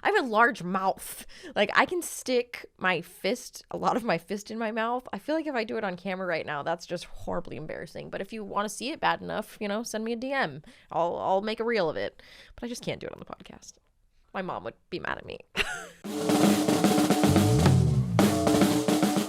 I have a large mouth. Like I can stick a lot of my fist in my mouth. I feel like if I do it on camera right now, that's just horribly embarrassing. But if you want to see it bad enough, send me a DM. I'll make a reel of it. But I just can't do it on the podcast. My mom would be mad at me.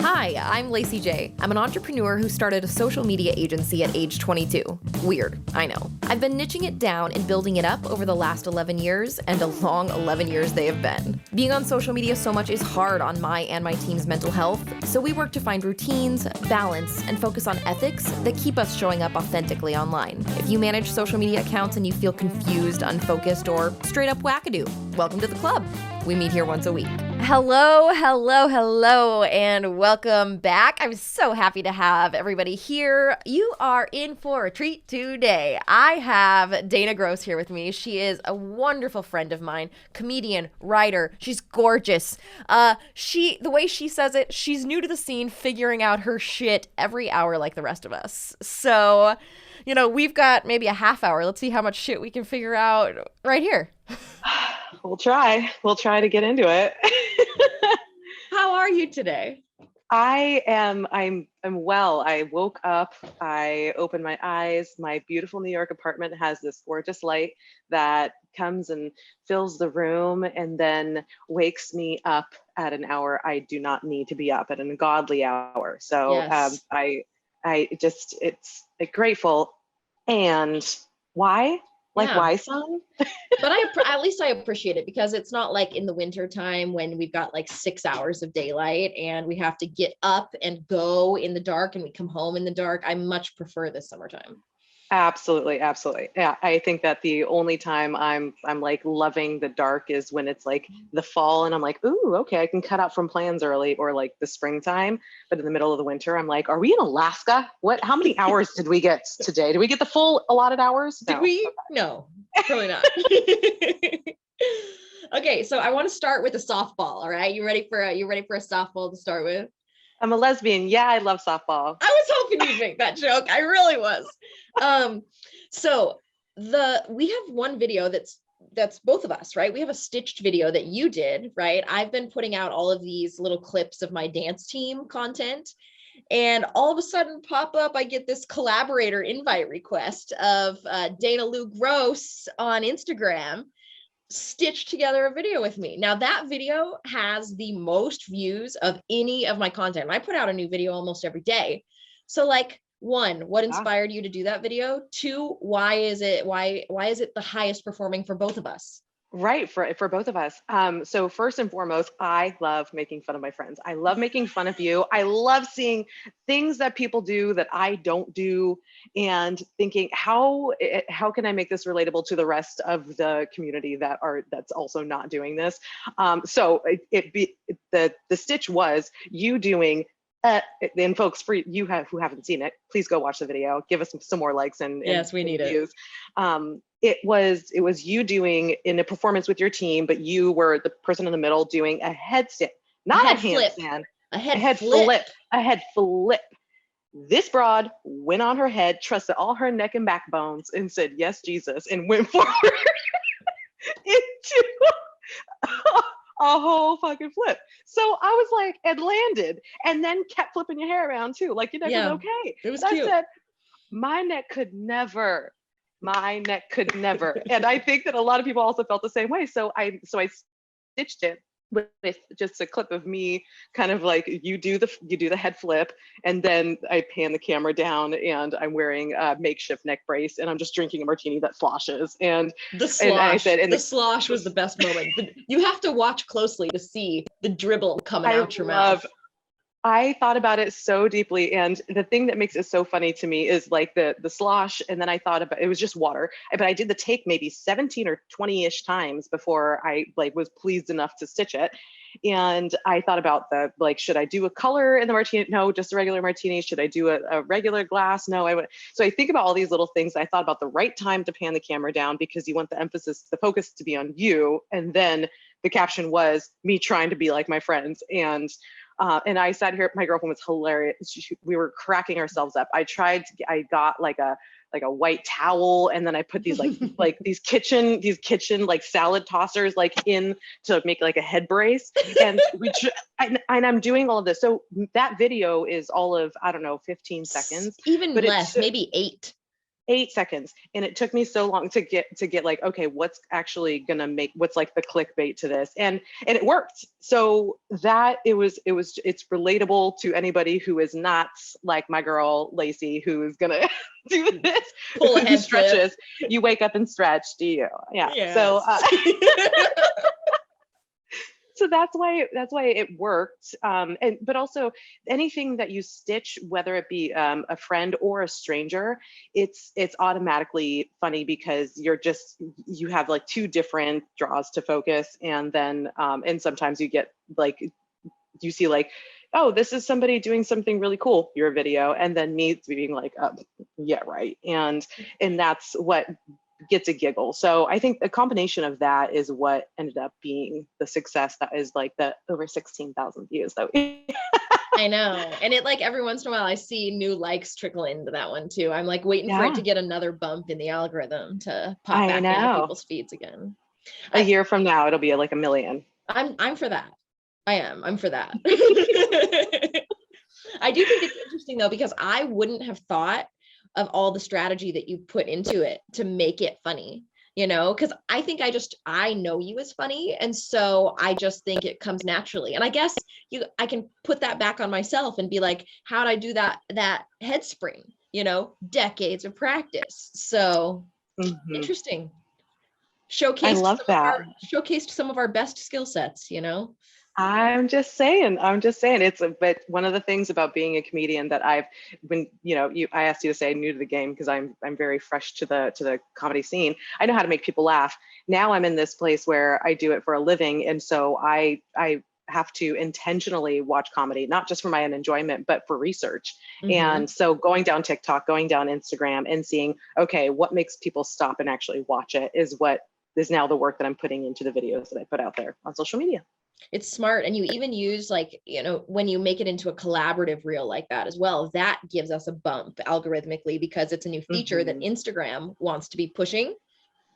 Hi, I'm Lacey J. I'm an entrepreneur who started a social media agency at age 22. Weird, I know. I've been niching it down and building it up over the last 11 years, and a long 11 years they have been. Being on social media so much is hard on my and my team's mental health, so we work to find routines, balance, and focus on ethics that keep us showing up authentically online. If you manage social media accounts and you feel confused, unfocused, or straight up wackadoo, welcome to the club. We meet here once a week. Hello, and welcome back. I'm so happy to have everybody here. You are in for a treat today. I have Dana Gross here with me. She is a wonderful friend of mine, comedian, writer. She's gorgeous. The way she says it, she's new to the scene, figuring out her shit every hour like the rest of us. So, we've got maybe a half hour. Let's see how much shit we can figure out right here. We'll try. We'll try to get into it. How are you today? I'm well. I woke up, I opened my eyes. My beautiful New York apartment has this gorgeous light that comes and fills the room and then wakes me up at an hour I do not need to be up, at an ungodly hour. So yes. It's grateful. And why? Why, son? But at least I appreciate it, because it's not like in the winter time when we've got like 6 hours of daylight and we have to get up and go in the dark and we come home in the dark. I much prefer this summertime. Absolutely. Yeah, I think that the only time I'm like loving the dark is when it's like the fall and I'm like, ooh, okay, I can cut out from plans early, or like the springtime. But in the middle of the winter, I'm like, are we in Alaska? How many hours did we get today? Did we get the full allotted hours? No. Did we? No, probably not. Okay, so I want to start with a softball. All right, you ready for a softball to start with? I'm a lesbian. Yeah, I love softball. I was hoping you'd make that joke. I really was. So we have one video that's both of us, right? We have a stitched video that you did, right? I've been putting out all of these little clips of my dance team content, and all of a sudden pop up, I get this collaborator invite request of Dana Lou Gross on Instagram, stitched together a video with me. Now that video has the most views of any of my content. I put out a new video almost every day. So like, one, what inspired you to do that video? Two, why is it the highest performing for both of us? Right, for both of us. So first and foremost, I love making fun of my friends. I love making fun of you. I love seeing things that people do that I don't do, and thinking how can I make this relatable to the rest of the community that's also not doing this. So the stitch was you doing. And folks, who haven't seen it, please go watch the video. Give us some more likes and yes, we need views. It was you doing in a performance with your team, but you were the person in the middle doing a headstand, not a handstand, a head flip. This broad went on her head, trusted all her neck and backbones, and said, "Yes, Jesus," and went forward into a whole fucking flip. So I was like, and landed, and then kept flipping your hair around too. Like your neck was okay. It was cute. I said, my neck could never. And I think that a lot of people also felt the same way. So I stitched it with just a clip of me, kind of like you do the head flip, and then I pan the camera down and I'm wearing a makeshift neck brace and I'm just drinking a martini that sloshes. And the slosh was the best moment. But you have to watch closely to see the dribble coming out your mouth. I thought about it so deeply, and the thing that makes it so funny to me is like the slosh, and then I thought about it was just water, but I did the take maybe 17 or 20-ish times before I was pleased enough to stitch it. And I thought about should I do a color in the martini? No, just a regular martini. Should I do a regular glass? No, I would. So I think about all these little things. I thought about the right time to pan the camera down, because you want the focus to be on you, and then the caption was me trying to be like my friends. And I sat here, my girlfriend was hilarious. We were cracking ourselves up. I got like a like a white towel, and then I put these like these kitchen like salad tossers like in to make like a head brace, and and I'm doing all of this. So that video is all of, I don't know, 15 seconds, Even but less, maybe 8. 8 seconds, and it took me so long to get like, okay, what's actually gonna make, what's like the clickbait to this, and it worked. So that it's relatable to anybody who is not like my girl Lacey, who's gonna do this, Pull a who head stretches. flip. You wake up and stretch, do you? Yeah. Yes. So so that's why it worked. And but also anything that you stitch, whether it be a friend or a stranger, it's automatically funny, because you have like two different draws to focus, and then and sometimes you get like, you see like, oh, this is somebody doing something really cool, your video, and then me being like, yeah, right, and that's what gets a giggle. So I think a combination of that is what ended up being the success that is like the over 16,000 views that we I know. And it, like, every once in a while I see new likes trickle into that one too. I'm like waiting for it to get another bump in the algorithm to pop back into people's feeds again. A year from now it'll be like 1 million. I'm for that. I'm for that. I do think it's interesting though, because I wouldn't have thought of all the strategy that you put into it to make it funny, because I think I know you as funny. And so I just think it comes naturally. And I guess I can put that back on myself and be like, how'd I do that head spring, decades of practice. So interesting. I love that. Showcased some of our best skill sets, I'm just saying but one of the things about being a comedian that I've been, I asked you to say new to the game, because I'm very fresh to the comedy scene. I know how to make people laugh. Now I'm in this place where I do it for a living. And so I have to intentionally watch comedy, not just for my own enjoyment, but for research. And so going down TikTok, going down Instagram, and seeing, okay, what makes people stop and actually watch it is what is now the work that I'm putting into the videos that I put out there on social media. It's smart. And you even use, like, when you make it into a collaborative reel like that as well, that gives us a bump algorithmically, because it's a new feature that Instagram wants to be pushing.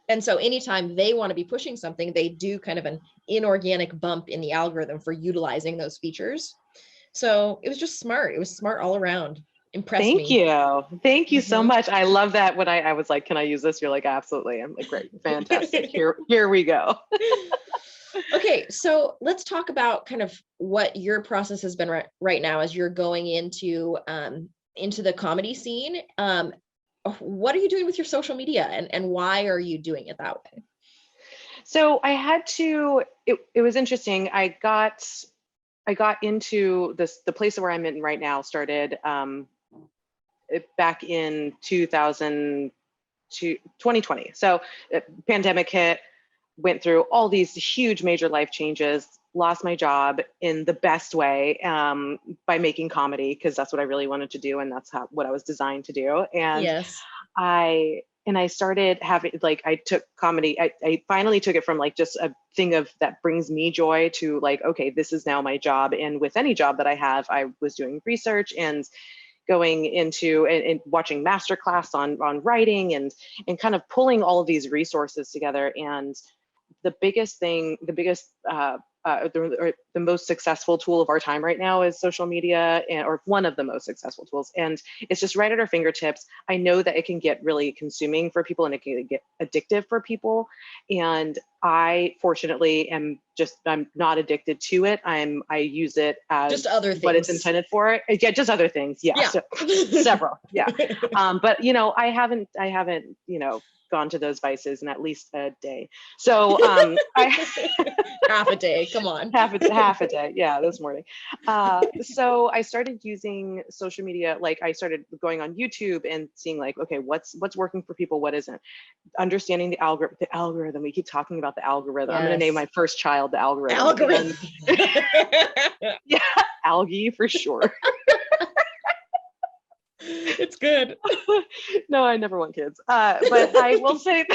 And so anytime they want to be pushing something, they do kind of an inorganic bump in the algorithm for utilizing those features. So it was just smart. It was smart all around. Impressed me. Thank you so much. I love that. When I was like, can I use this? You're like, absolutely. I'm like, great, fantastic. Here we go. Okay, so let's talk about kind of what your process has been right now as you're going into the comedy scene. What are you doing with your social media, and why are you doing it that way? So I had to, it was interesting. I got into the place where I'm in right now started back in 2020. So pandemic hit, went through all these huge major life changes, lost my job in the best way by making comedy, because that's what I really wanted to do, and that's what I was designed to do. And yes. I started having, like, I took comedy, I finally took it from like just a thing that brings me joy to like, okay, this is now my job. And with any job that I have, I was doing research and going into and watching masterclass on writing and kind of pulling all of these resources together. And the most successful tool of our time right now is social media, or one of the most successful tools. And it's just right at our fingertips. I know that it can get really consuming for people, and it can get addictive for people. And I fortunately I'm not addicted to it. I use it as just other things. What it's intended for. Yeah, just other things. Yeah. So, several. Yeah. But I haven't gone to those vices in at least a day. So half a day, come on. half a day, yeah, this morning. So I started using social media, like I started going on YouTube and seeing like, okay, what's working for people, what isn't. Understanding the algorithm. We keep talking about the algorithm. Yes. I'm going to name my first child the algorithm. Yeah, algae for sure. It's good. No, I never want kids. But I will say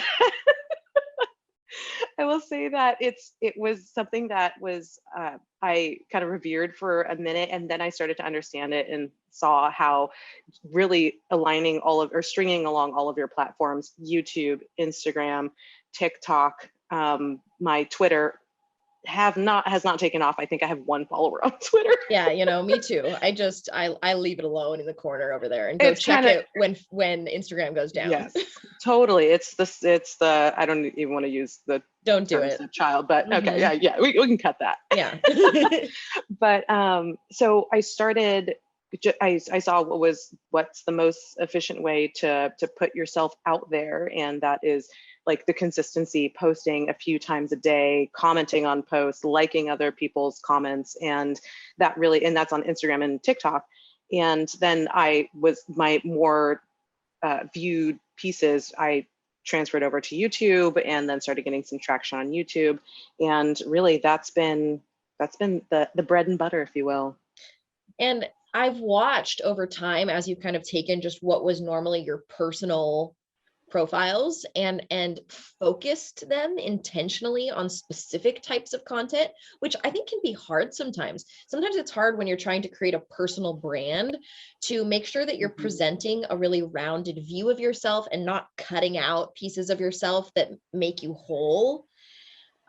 I will say that it was something that was I kind of revered for a minute, and then I started to understand it and saw how really aligning all of or stringing along all of your platforms, YouTube, Instagram, TikTok, my Twitter has not taken off. I think I have one follower on Twitter. Yeah, me too. I leave it alone in the corner over there and go It's check kind of, it when Instagram goes down. yes, totally. It's the I don't even want to use the Don't do terms it. of child, but okay, Mhm. yeah, we can cut that. Yeah. But so I started. I saw what's the most efficient way to put yourself out there, and that is like the consistency, posting a few times a day, commenting on posts, liking other people's comments, and that's on Instagram and TikTok. And then I was my more viewed pieces, I transferred over to YouTube and then started getting some traction on YouTube. And really that's been the bread and butter, if you will. And I've watched over time as you've kind of taken just what was normally your personal profiles and focused them intentionally on specific types of content, which I think can be hard sometimes. Sometimes it's hard when you're trying to create a personal brand to make sure that you're Mhm. presenting a really rounded view of yourself and not cutting out pieces of yourself that make you whole.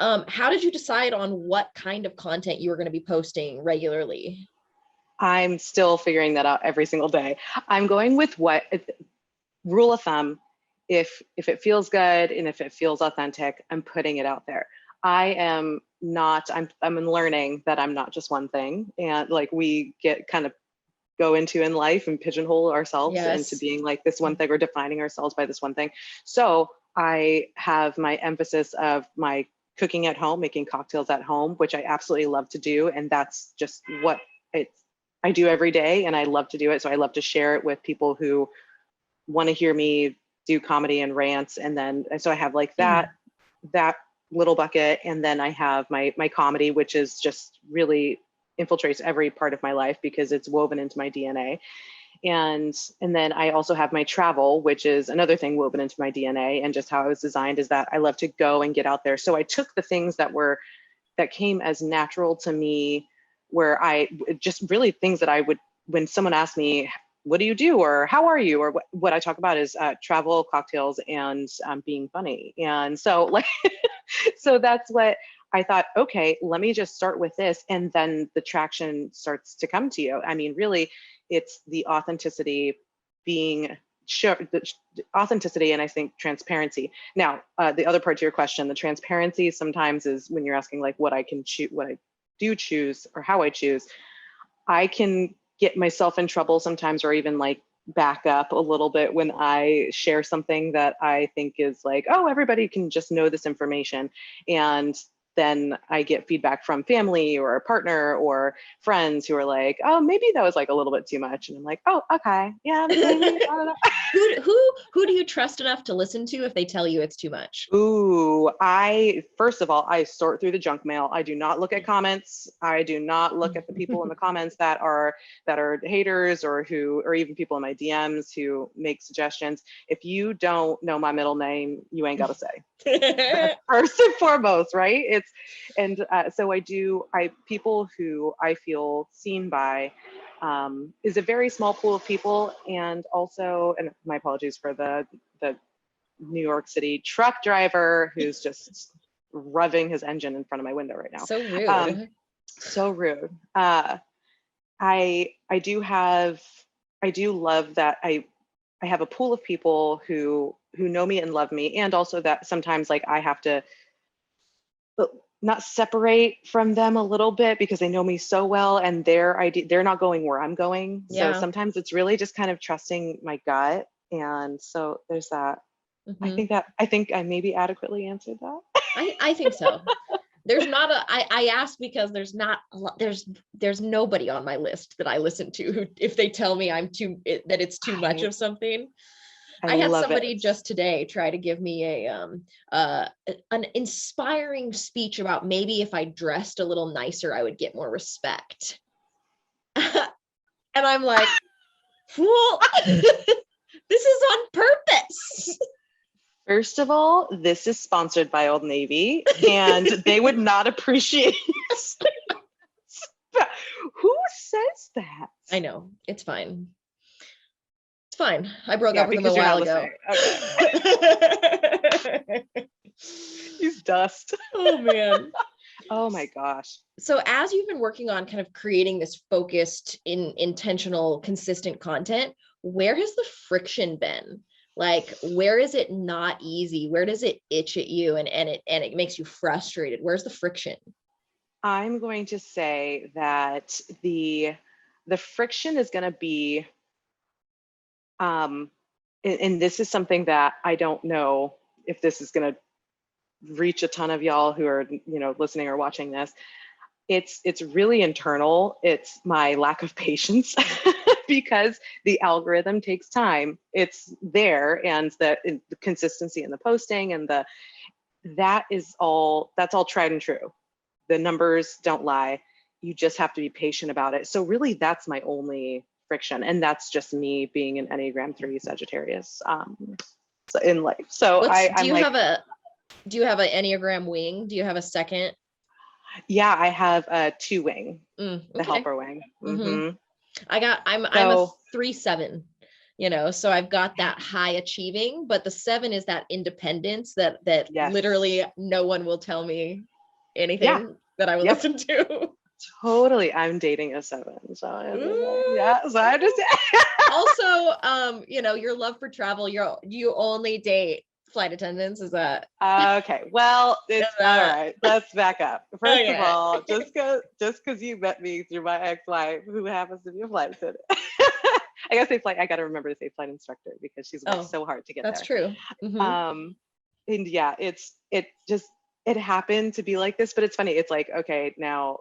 How did you decide on what kind of content you were going to be posting regularly? I'm still figuring that out every single day. I'm going with rule of thumb. If it feels good and if it feels authentic, I'm putting it out there. I am not, I'm learning that I'm not just one thing. And like we get kind of go into in life and pigeonhole ourselves into Yes. being like this one thing, or defining ourselves by this one thing. So I have my emphasis of my cooking at home, making cocktails at home, which I absolutely love to do. And that's just what I do every day, and I love to do it. So I love to share it with people who want to hear me do comedy and rants. And then so I have like that little bucket, and then I have my comedy, which is just really infiltrates every part of my life because it's woven into my DNA. And then I also have my travel, which is another thing woven into my DNA. And just how I was designed is that I love to go and get out there. So I took the things that came as natural to me, where I just really things that I would, when someone asked me, what do you do? Or how are you? Or what I talk about is travel, cocktails, and being funny. And so like, so that's what I thought, okay, let me just start with this. And then the traction starts to come to you. I mean, really, it's the authenticity, being sure, the authenticity, and I think transparency. Now, the other part to your question, the transparency sometimes is when you're asking like what I can choose, what I do choose, or how I choose. I can get myself in trouble sometimes, or even like back up a little bit when I share something that I think is like, oh, everybody can just know this information. And then I get feedback from family or a partner or friends who are like, oh, maybe that was like a little bit too much. And I'm like, oh, okay. Yeah, maybe. I don't know. Who do you trust enough to listen to if they tell you it's too much? Ooh, first of all, I sort through the junk mail. I do not look at comments. I do not look at the people in the comments that are haters, or even people in my DMs who make suggestions. If you don't know my middle name, you ain't got to say. That's first and foremost, right? So people who I feel seen by is a very small pool of people. And also, and my apologies for the New York City truck driver who's just revving his engine in front of my window right now. So rude. So rude. I do love that I have a pool of people who know me and love me, and also that sometimes like I have to not separate from them a little bit because they know me so well, and they're not going where I'm going. So Yeah. sometimes it's really just kind of trusting my gut. And so there's that. Mhm. I think I maybe adequately answered that. I think so. There's not I ask because there's not a lot, there's nobody on my list that I listen to who, if they tell me that it's too much I of something. I I had love somebody it. just today try to give me an inspiring speech about maybe if I dressed a little nicer, I would get more respect. And I'm like, fool, this is on purpose. First of all, this is sponsored by Old Navy, and they would not appreciate. Who says that? I know, it's fine. It's fine. I broke Yeah, up with him a because you're while not ago. listening. Okay. He's dust. Oh man. Oh my gosh. So as you've been working on kind of creating this focused, intentional, consistent content, where has the friction been? Like, where is it not easy? Where does it itch at you and it makes you frustrated? Where's the friction? I'm going to say that the friction is going to be, and this is something that I don't know if this is going to reach a ton of y'all who are, listening or watching this. It's really internal. It's my lack of patience because the algorithm takes time. It's there, and the consistency in the posting and that's all tried and true. The numbers don't lie. You just have to be patient about it. So really that's my only friction. And that's just me being an Enneagram 3 Sagittarius so in life. So do you have an Enneagram wing? Do you have a second? Yeah, I have a 2 wing, okay. the helper wing. Mm-hmm. I'm a 3-7, so I've got that high achieving, but the 7 is that independence that Yes. literally no one will tell me anything that I will listen to. Totally. I'm dating a 7. So yeah. So I just also, your love for travel, you only date flight attendants, is that okay? Well, it's all right. Let's back up. First of all, just because you met me through my ex-wife, who happens to be a flight attendant. I gotta say flight. I gotta remember to say flight instructor because she's worked so hard to get that's there. True. Mm-hmm. And yeah, it happened to be like this, but it's funny. It's like, okay, now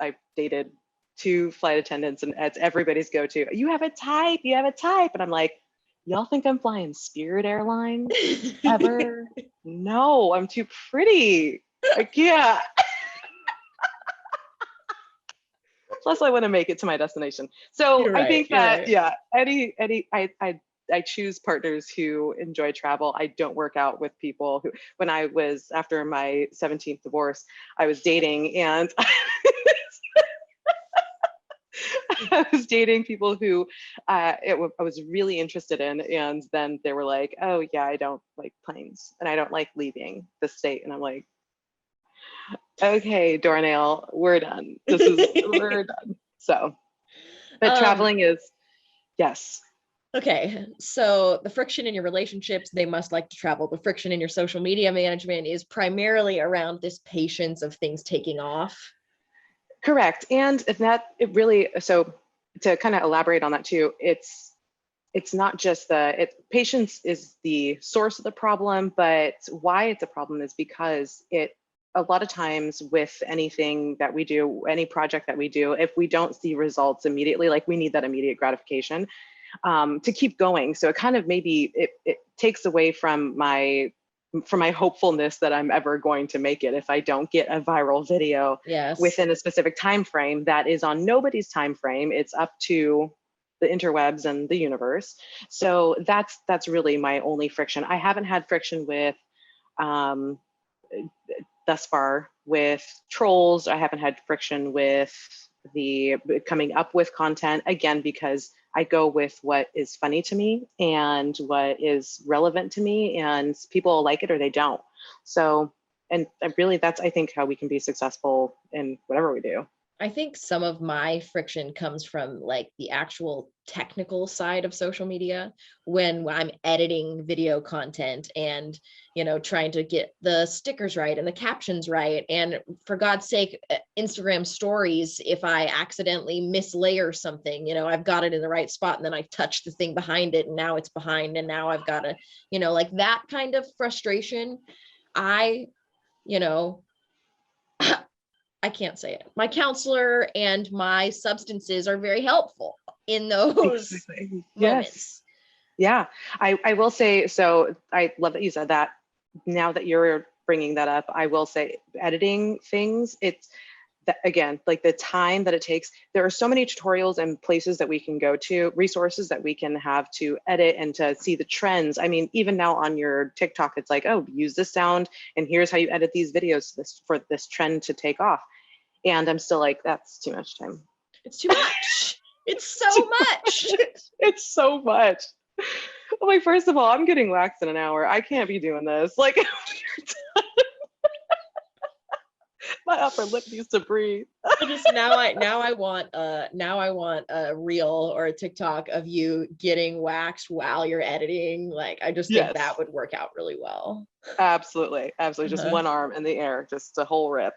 I've dated 2 flight attendants, and it's everybody's go-to. You have a type. And I'm like, y'all think I'm flying Spirit Airlines ever? No, I'm too pretty. Like, yeah. Plus, I want to make it to my destination. So I think that, I choose partners who enjoy travel. I don't work out with people who, when I was, after my 17th divorce, I was dating, and I was dating people who I was really interested in, and then they were like, oh yeah, I don't like planes and I don't like leaving the state. And I'm like, okay, Dornail, we're done. We're done. So, but traveling is, yes. Okay, so the friction in your relationships, they must like to travel. The friction in your social media management is primarily around this patience of things taking off. Correct. And so to kind of elaborate on that too, it's not just patience is the source of the problem, but why it's a problem is because a lot of times with anything that we do, any project that we do, if we don't see results immediately, like we need that immediate gratification to keep going. So it kind of maybe it takes away from my hopefulness that I'm ever going to make it if I don't get a viral video within a specific time frame that is on nobody's time frame. It's up to the interwebs and the universe. So that's really my only friction. I haven't had friction with thus far with trolls. I haven't had friction with the coming up with content, again, because I go with what is funny to me and what is relevant to me, and people like it or they don't. So, and really that's, I think, how we can be successful in whatever we do. I think some of my friction comes from like the actual technical side of social media when I'm editing video content and, trying to get the stickers right and the captions right. And for God's sake, Instagram stories, if I accidentally mislayer something, I've got it in the right spot and then I touch the thing behind it and now it's behind and now I've got to, like that kind of frustration. I can't say it. My counselor and my substances are very helpful in those moments. Yes. Yeah, I will say, so I love that you said that. Now that you're bringing that up, I will say editing things, that, again, like the time that it takes, there are so many tutorials and places that we can go to, resources that we can have to edit and to see the trends. I mean, even now on your TikTok, it's like, oh, use this sound and here's how you edit these videos for this trend to take off. And I'm still like, that's too much time. It's too much. It's so much. It's so much. I'm like, first of all, I'm getting waxed in an hour. I can't be doing this. Like, my upper lip needs to breathe. Just now I want a reel or a TikTok of you getting waxed while you're editing. Like, I just think that would work out really well. Absolutely. Just one arm in the air, just a whole rip.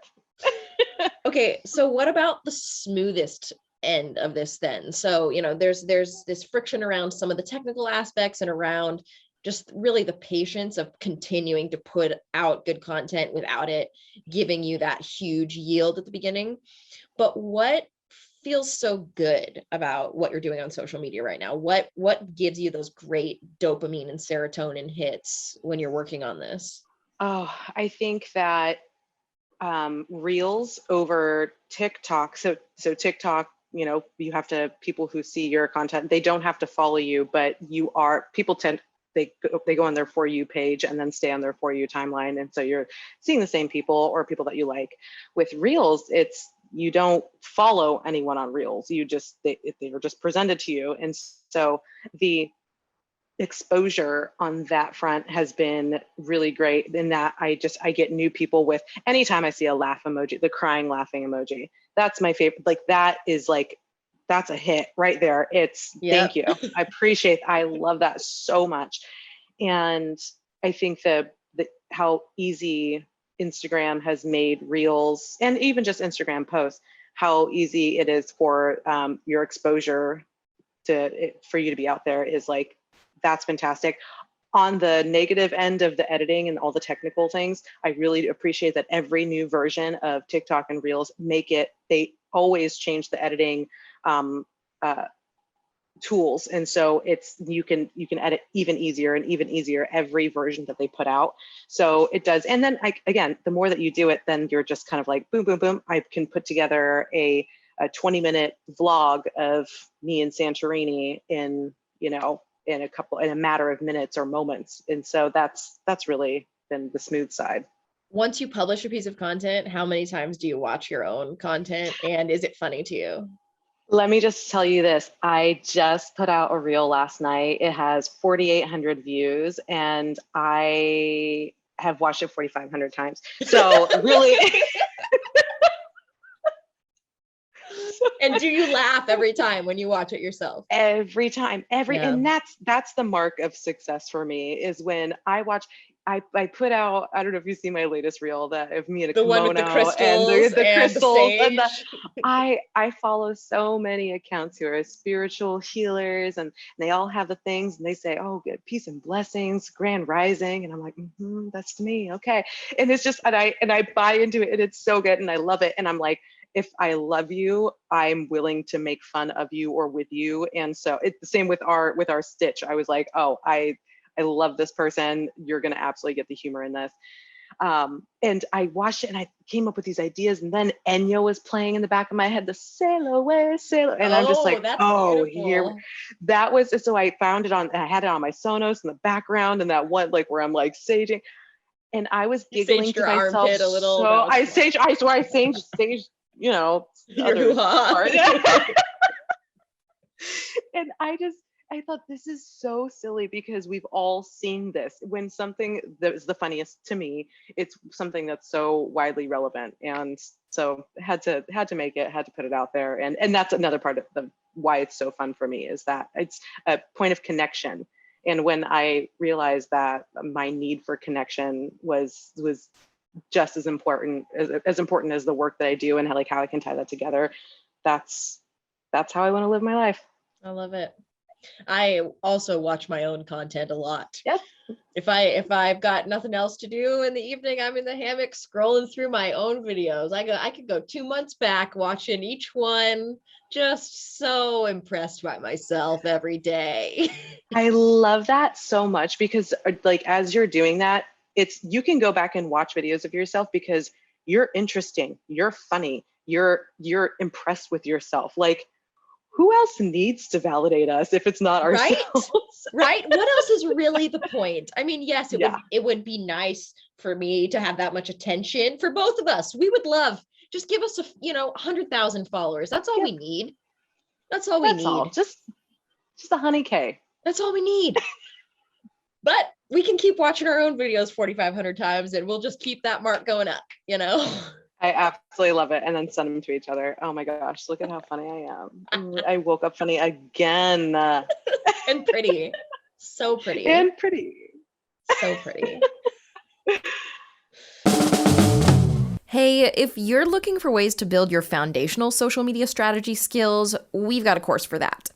Okay, so what about the smoothest end of this then? So, you know, there's this friction around some of the technical aspects and around just really the patience of continuing to put out good content without it giving you that huge yield at the beginning. But what feels so good about what you're doing on social media right now? What gives you those great dopamine and serotonin hits when you're working on this? Oh, I think that Reels over TikTok. So TikTok, you know, you have to, people who see your content, they don't have to follow you, but they go on their For You page and then stay on their For You timeline. And so you're seeing the same people or people that you like. With Reels, you don't follow anyone on Reels. They are just presented to you. And so the exposure on that front has been really great in that I get new people with, anytime I see a laugh emoji, the crying laughing emoji, that's my favorite. Like, that's a hit right there. Thank you. I love that so much. And I think how easy Instagram has made Reels and even just Instagram posts, how easy it is for your exposure for you to be out there is like, that's fantastic. On the negative end of the editing and all the technical things, I really appreciate that every new version of TikTok and Reels they always change the editing tools. And so you can edit even easier every version that they put out. So it does. And then again, the more that you do it, then you're just kind of like, boom, boom, boom. I can put together a 20-minute vlog of me in Santorini in a matter of minutes or moments. And so that's really been the smooth side. Once you publish a piece of content, how many times do you watch your own content? And is it funny to you? Let me just tell you this. I just put out a reel last night. It has 4,800 views and I have watched it 4,500 times. So really. And do you laugh every time when you watch it yourself? Every time, and that's the mark of success for me, is when I watch. I put out, I don't know if you see my latest reel, that of me in a the kimono one with the crystals and the crystals and I follow so many accounts who are spiritual healers and they all have the things and they say, oh, good, peace and blessings, grand rising, and I'm like, that's me, okay. And it's just, and I buy into it and it's so good and I love it, and I'm like, if I love you, I'm willing to make fun of you or with you. And so it's the same with our stitch. I was like, oh, I love this person. You're going to absolutely get the humor in this. And I watched it and I came up with these ideas, and then Enya was playing in the back of my head, the sail away, sail. And I'm just like, oh, here. That was, so I found it I had it on my Sonos in the background, and that one, like where I'm like saging. And I was giggling to myself a little. So I swear I saged, you know, and I thought, this is so silly, because we've all seen this. When something that is the funniest to me, it's something that's so widely relevant, and so had to make it, had to put it out there, and that's another part of why it's so fun for me, is that it's a point of connection. And when I realized that my need for connection was just as important as the work that I do, and how I can tie that together, that's how I want to live my life. I love it. I also watch my own content a lot. Yes. If I've got nothing else to do in the evening, I'm in the hammock scrolling through my own videos. I could go 2 months back watching each one, just so impressed by myself every day. I love that so much, because like, as you're doing that, you can go back and watch videos of yourself because you're interesting, you're funny, you're impressed with yourself. Like, who else needs to validate us if it's not ourselves? Right? What else is really the point? I mean, yes, it would be nice for me to have that much attention for both of us. We would love, just give us 100,000 followers. That's all we need. That's all we need. All. Just a honey K. That's all we need. But we can keep watching our own videos 4,500 times and we'll just keep that mark going up, I absolutely love it. And then send them to each other. Oh my gosh, look at how funny I am. I woke up funny again. And pretty. So pretty. And pretty. So pretty. Hey, if you're looking for ways to build your foundational social media strategy skills, we've got a course for that.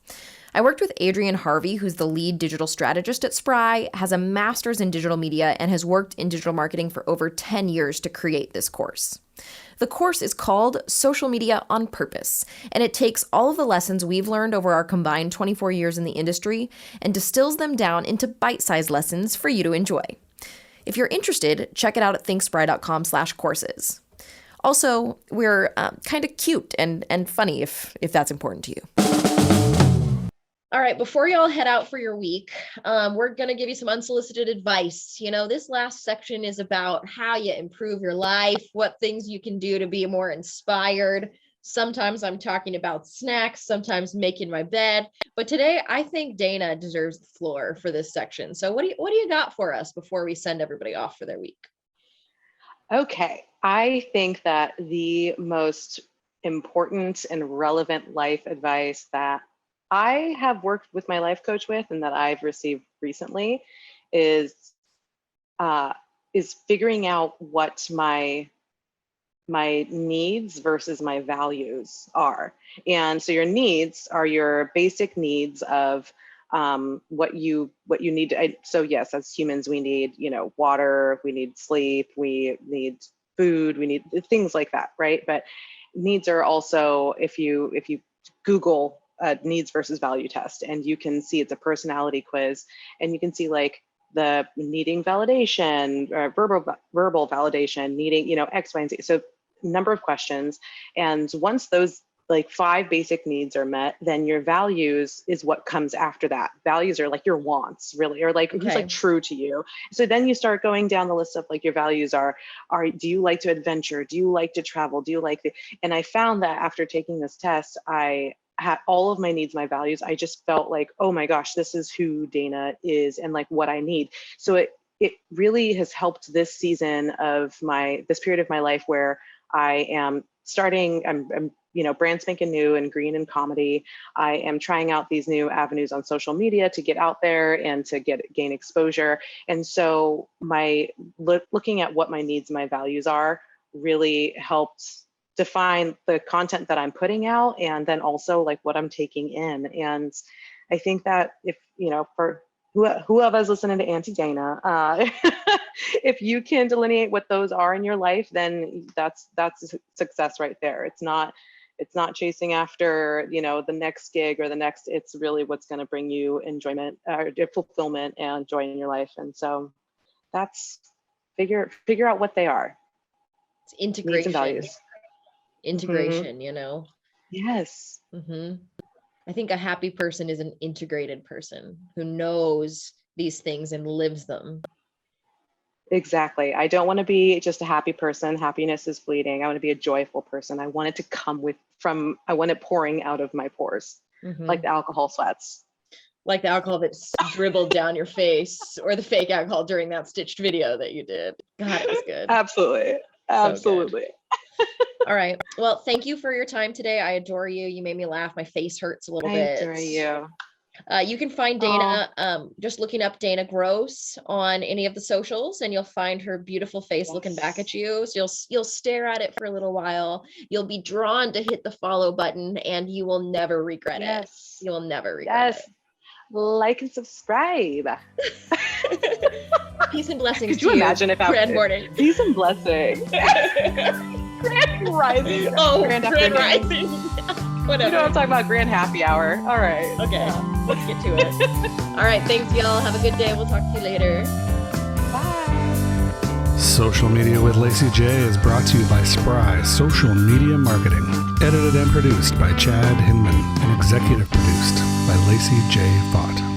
I worked with Adrienne Harvey, who's the lead digital strategist at Spry, has a master's in digital media, and has worked in digital marketing for over 10 years to create this course. The course is called Social Media on Purpose, and it takes all of the lessons we've learned over our combined 24 years in the industry and distills them down into bite-sized lessons for you to enjoy. If you're interested, check it out at thinkspry.com/courses. Also, we're kind of cute and funny if that's important to you. All right, before y'all head out for your week, we're going to give you some unsolicited advice. This last section is about how you improve your life, what things you can do to be more inspired. Sometimes I'm talking about snacks, sometimes making my bed. But today, I think Dana deserves the floor for this section. So what do you got for us before we send everybody off for their week? Okay, I think that the most important and relevant life advice that I have worked with my life coach with and that I've received recently is figuring out what my needs versus my values are. And so your needs are your basic needs of what you need to, so yes, as humans, we need, water, we need sleep, we need food, we need things like that, right? But needs are also, if you Google needs versus value test, and you can see it's a personality quiz, and you can see like the needing validation, or verbal validation, needing, X, Y, and Z. So number of questions. And once those like 5 basic needs are met, then your values is what comes after that. Values are like your wants, really, or like who's like true to you. So then you start going down the list of like your values are do you like to adventure? Do you like to travel? Do you like the, and I found that after taking this test, I had all of my needs, my values. I just felt like, oh my gosh, this is who Dana is and like what I need. So it really has helped this season of this period of my life where I am starting, I'm brand spanking new and green in comedy. I am trying out these new avenues on social media to get out there and to gain exposure. And so looking at what my needs, my values are really helped define the content that I'm putting out, and then also like what I'm taking in. And I think that if, for whoever's listening to Auntie Dana, if you can delineate what those are in your life, then that's success right there. It's not chasing after, the next gig or the next, it's really what's going to bring you enjoyment or fulfillment and joy in your life. And so that's figure out what they are. It's integration. Needs and values. Integration, Yes. I think a happy person is an integrated person who knows these things and lives them. Exactly. I don't want to be just a happy person. Happiness is fleeting. I want to be a joyful person. I want it to come I want it pouring out of my pores, like the alcohol sweats. Like the alcohol that's dribbled down your face, or the fake alcohol during that stitched video that you did. God, it was good. Absolutely. Absolutely. All right. Well, thank you for your time today. I adore you. You made me laugh. My face hurts a little bit. I adore you. You can find Dana just looking up Dana Gross on any of the socials, and you'll find her beautiful face looking back at you. So you'll stare at it for a little while. You'll be drawn to hit the follow button, and you will never regret it. You will never regret it. Like and subscribe. Peace and blessings. Could you imagine if Grand morning. Peace and blessings. Grand rising. Oh, grand rising. Whatever. You know what I'm talking about? Grand happy hour. All right. Okay. Let's get to it. All right. Thanks, y'all. Have a good day. We'll talk to you later. Bye. Social Media with Lacey J is brought to you by Spry Social Media Marketing. edited and produced by Chad Hinman and executive produced by Lacey J. Fott.